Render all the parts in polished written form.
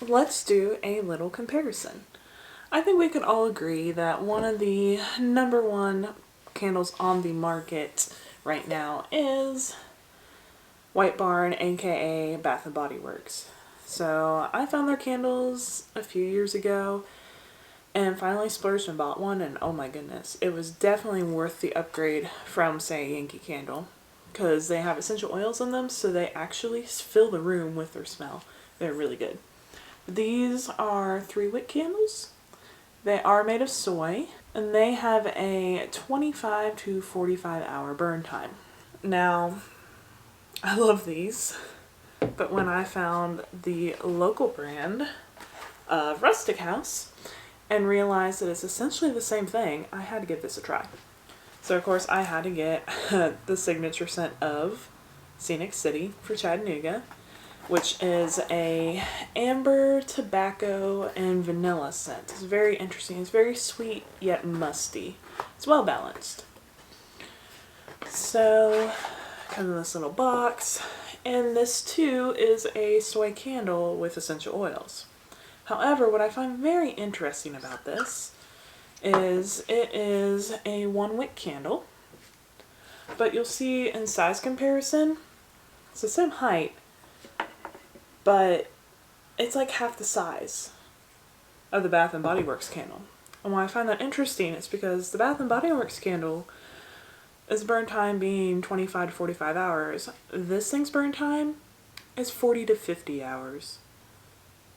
let's do a little comparison. I think we could all agree that one of the number one candles on the market right now is White Barn, aka Bath and Body Works. So I found their candles a few years ago and finally splurged and bought one, and oh my goodness, it was definitely worth the upgrade from, say, Yankee Candle, because they have essential oils in them, so they actually fill the room with their smell. They're really good. These are 3-wick candles. They are made of soy, and they have a 25 to 45 hour burn time. Now, I love these, but when I found the local brand of Rustic House and realized that it's essentially the same thing, I had to give this a try. So of course I had to get the signature scent of Scenic City for Chattanooga, which is a amber, tobacco, and vanilla scent. It's very interesting. It's very sweet yet musty. It's well balanced. So, comes in this little box, and this too is a soy candle with essential oils. However, what I find very interesting about this is it is a 1-wick candle, but you'll see in size comparison, it's the same height, but it's like half the size of the Bath and Body Works candle. And why I find that interesting is because the Bath and Body Works candle is burn time being 25 to 45 hours. This thing's burn time is 40 to 50 hours.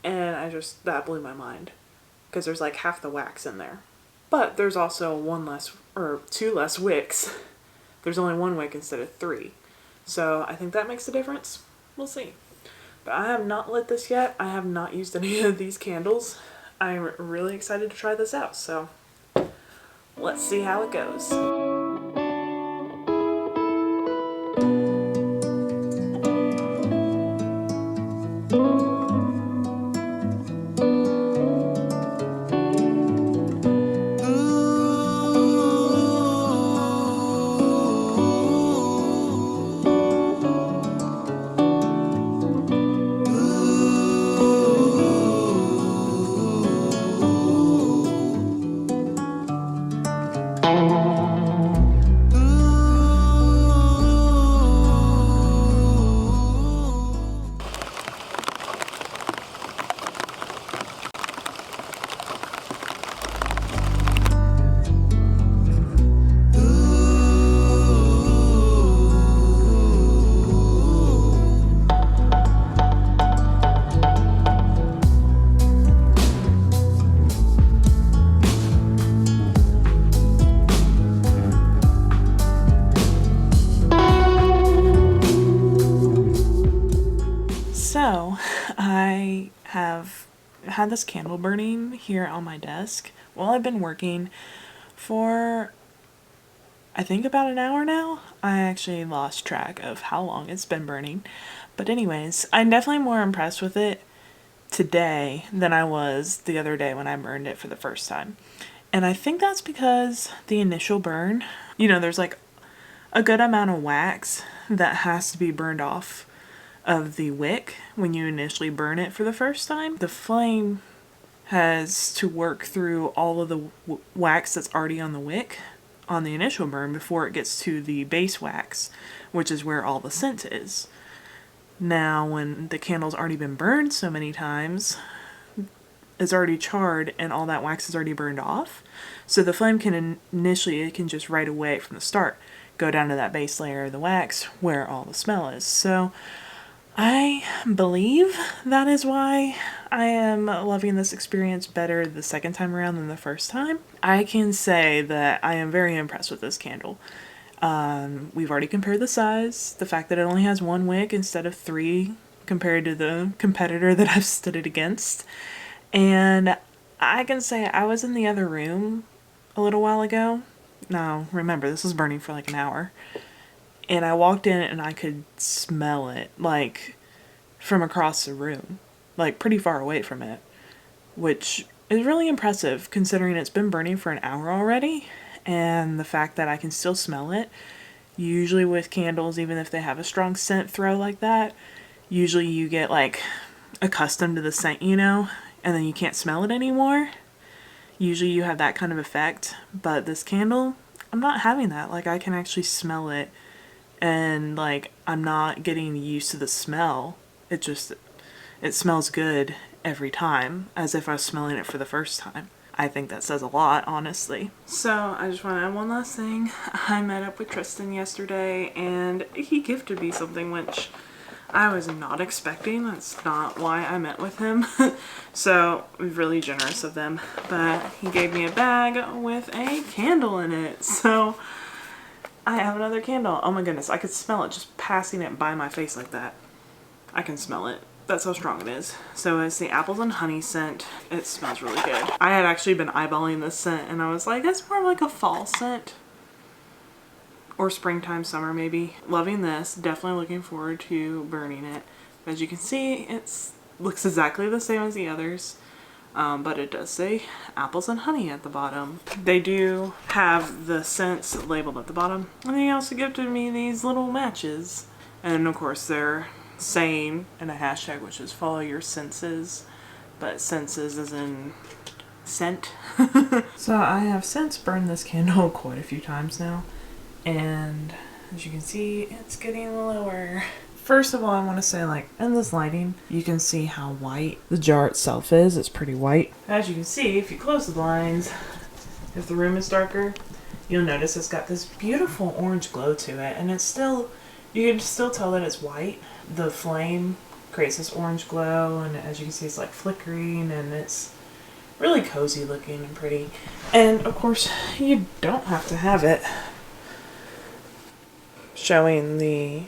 And that blew my mind, because there's like half the wax in there. But there's also 2 less wicks. There's only 1 wick instead of 3. So I think that makes a difference. We'll see. But I have not lit this yet. I have not used any of these candles. I'm really excited to try this out. So let's see how it goes. So, I have had this candle burning here on my desk while I've been working for, I think, about an hour now. I actually lost track of how long it's been burning. But anyways, I'm definitely more impressed with it today than I was the other day when I burned it for the first time. And I think that's because the initial burn, there's like a good amount of wax that has to be burned off of the wick when you initially burn it for the first time. The flame has to work through all of the wax that's already on the wick on the initial burn before it gets to the base wax, which is where all the scent is. Now, when the candle's already been burned so many times, it's already charred and all that wax is already burned off. So the flame can just right away from the start go down to that base layer of the wax where all the smell is. So I believe that is why I am loving this experience better the second time around than the first time. I can say that I am very impressed with this candle. We've already compared the size, the fact that it only has 1 wick instead of 3 compared to the competitor that I've stood it against. And I can say I was in the other room a little while ago. Now, remember, this was burning for like an hour. And I walked in and I could smell it, like, from across the room, like, pretty far away from it, which is really impressive considering it's been burning for an hour already, and the fact that I can still smell it. Usually with candles, even if they have a strong scent throw like that, usually you get, like, accustomed to the scent, you know, and then you can't smell it anymore. Usually you have that kind of effect, but this candle, I'm not having that. Like, I can actually smell it, and like, I'm not getting used to the smell. It smells good every time, as if I was smelling it for the first time. I think that says a lot, honestly. So I just want to add one last thing. I met up with Tristan yesterday, and he gifted me something which I was not expecting. That's not why I met with him. So really generous of them. But he gave me a bag with a candle in it. So I have another candle. Oh my goodness, I could smell it just passing it by my face like that. I can smell it. That's how strong it is. So it's the apples and honey scent. It smells really good. I had actually been eyeballing this scent and I was like, that's more like a fall scent. Or springtime, summer maybe. Loving this. Definitely looking forward to burning it. As you can see, it looks exactly the same as the others. But it does say apples and honey at the bottom. They do have the scents labeled at the bottom. And they also gifted me these little matches. And of course they're saying in a hashtag, which is follow your senses, but senses as in scent. So I have since burned this candle quite a few times now, and as you can see, it's getting lower. First of all, I want to say, like, in this lighting, you can see how white the jar itself is. It's pretty white. As you can see, if you close the blinds, if the room is darker, you'll notice it's got this beautiful orange glow to it, and it's still, you can still tell that it's white. The flame creates this orange glow, and as you can see, it's like flickering, and it's really cozy looking and pretty. And of course, you don't have to have it showing the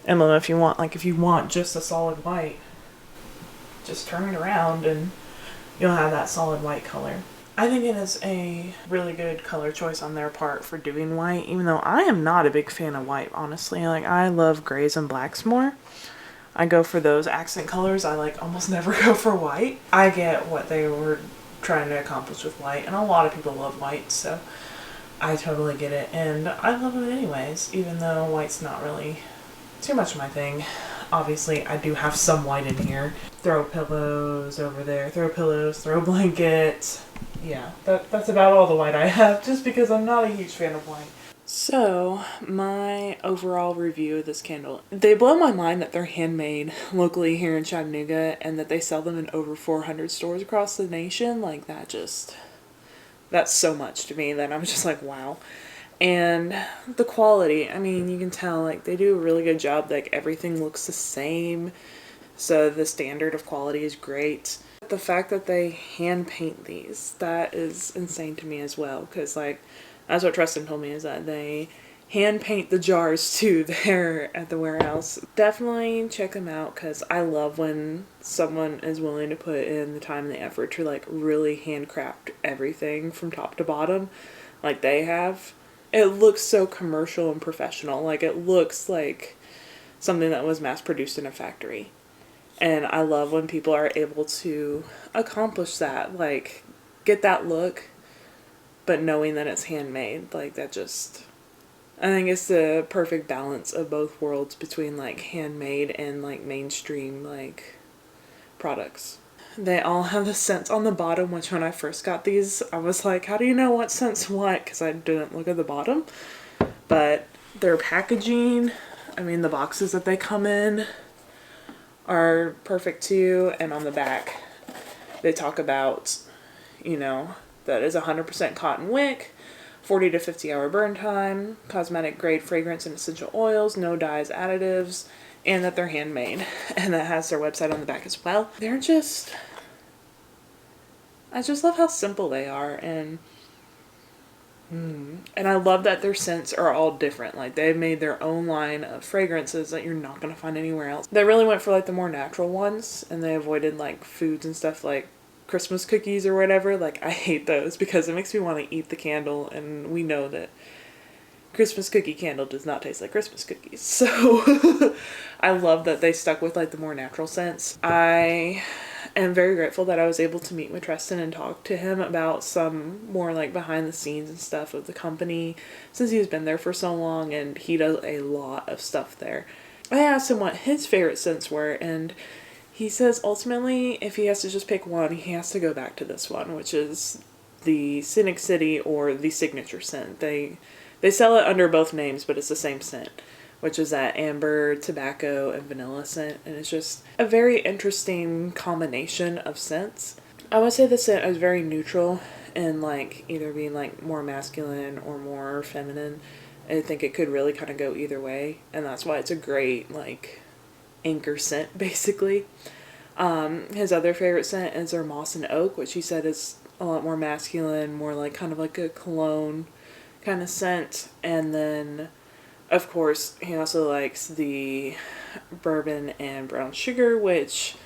emblem if you want. Like, if you want just a solid white, just turn it around and you'll have that solid white color. I think it is a really good color choice on their part for doing white, even though I am not a big fan of white, honestly. Like, I love grays and blacks more. I go for those accent colors. I like almost never go for white. I get what they were trying to accomplish with white, and a lot of people love white, so I totally get it. And I love it anyways, even though white's not really too much my thing. Obviously, I do have some white in here. Throw pillows over there, throw pillows, throw blankets. Yeah, that's about all the white I have, just because I'm not a huge fan of white. So, my overall review of this candle. They blow my mind that they're handmade locally here in Chattanooga and that they sell them in over 400 stores across the nation. Like, that's so much to me that I'm just like, wow. And the quality, I mean, you can tell, like, they do a really good job. Like, everything looks the same, so the standard of quality is great. The fact that they hand paint these, that is insane to me as well, because, like, that's what Tristan told me, is that they hand paint the jars too there at the warehouse. Definitely check them out, because I love when someone is willing to put in the time and the effort to, like, really handcraft everything from top to bottom like they have. It looks so commercial and professional. Like, it looks like something that was mass produced in a factory. And I love when people are able to accomplish that, like, get that look, but knowing that it's handmade. Like, that just, I think it's the perfect balance of both worlds between, like, handmade and, like, mainstream, like, products. They all have the scents on the bottom, which when I first got these, I was like, how do you know what scent's what? Because I didn't look at the bottom. But their packaging, I mean, the boxes that they come in are perfect too. And on the back, they talk about, you know, that is 100% cotton wick, 40 to 50 hour burn time, cosmetic grade fragrance and essential oils, no dyes, additives, and that they're handmade. And that has their website on the back as well. They're just, I just love how simple they are. And I love that their scents are all different. Like, they've made their own line of fragrances that you're not going to find anywhere else. They really went for, like, the more natural ones, and they avoided, like, foods and stuff like Christmas cookies or whatever. Like, I hate those because it makes me want to eat the candle, and we know that Christmas cookie candle does not taste like Christmas cookies. So I love that they stuck with, like, the more natural scents. I am very grateful that I was able to meet with Tristan and talk to him about some more, like, behind the scenes and stuff of the company, since he's been there for so long and he does a lot of stuff there. I asked him what his favorite scents were, and He says ultimately if he has to just pick one, he has to go back to this one, which is the Cynic City or the signature scent. They sell it under both names, but it's the same scent, which is that amber, tobacco, and vanilla scent, and it's just a very interesting combination of scents. I would say the scent is very neutral and like either being like more masculine or more feminine. I think it could really kind of go either way, and that's why it's a great like anchor scent basically. His other favorite scent is their moss and oak, which he said is a lot more masculine, more like kind of like a cologne kind of scent. And then of course he also likes the bourbon and brown sugar, which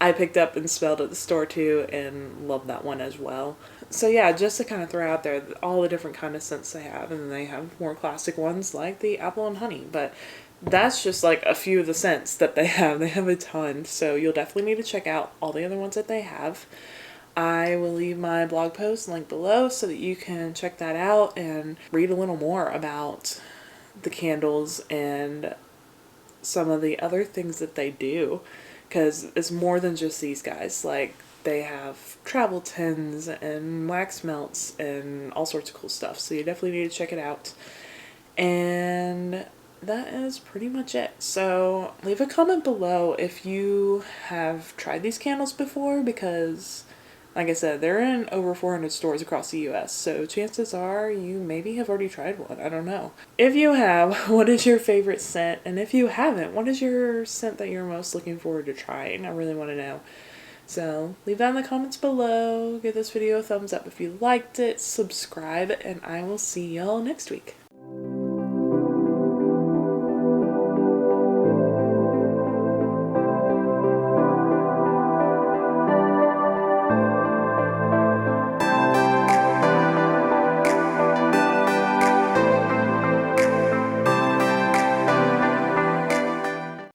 I picked up and smelled at the store too and loved that one as well. So yeah, just to kind of throw out there all the different kind of scents they have, and then they have more classic ones like the apple and honey, but that's just like a few of the scents that they have. They have a ton, so you'll definitely need to check out all the other ones that they have. I will leave my blog post link below so that you can check that out and read a little more about the candles and some of the other things that they do, because it's more than just these guys. Like, they have travel tins and wax melts and all sorts of cool stuff, so you definitely need to check it out. And that is pretty much it. So leave a comment below if you have tried these candles before, because like I said, they're in over 400 stores across the US, so chances are you maybe have already tried one. I don't know. If you have, what is your favorite scent? And if you haven't, what is your scent that you're most looking forward to trying? I really want to know. So leave that in the comments below. Give this video a thumbs up if you liked it. Subscribe, and I will see y'all next week.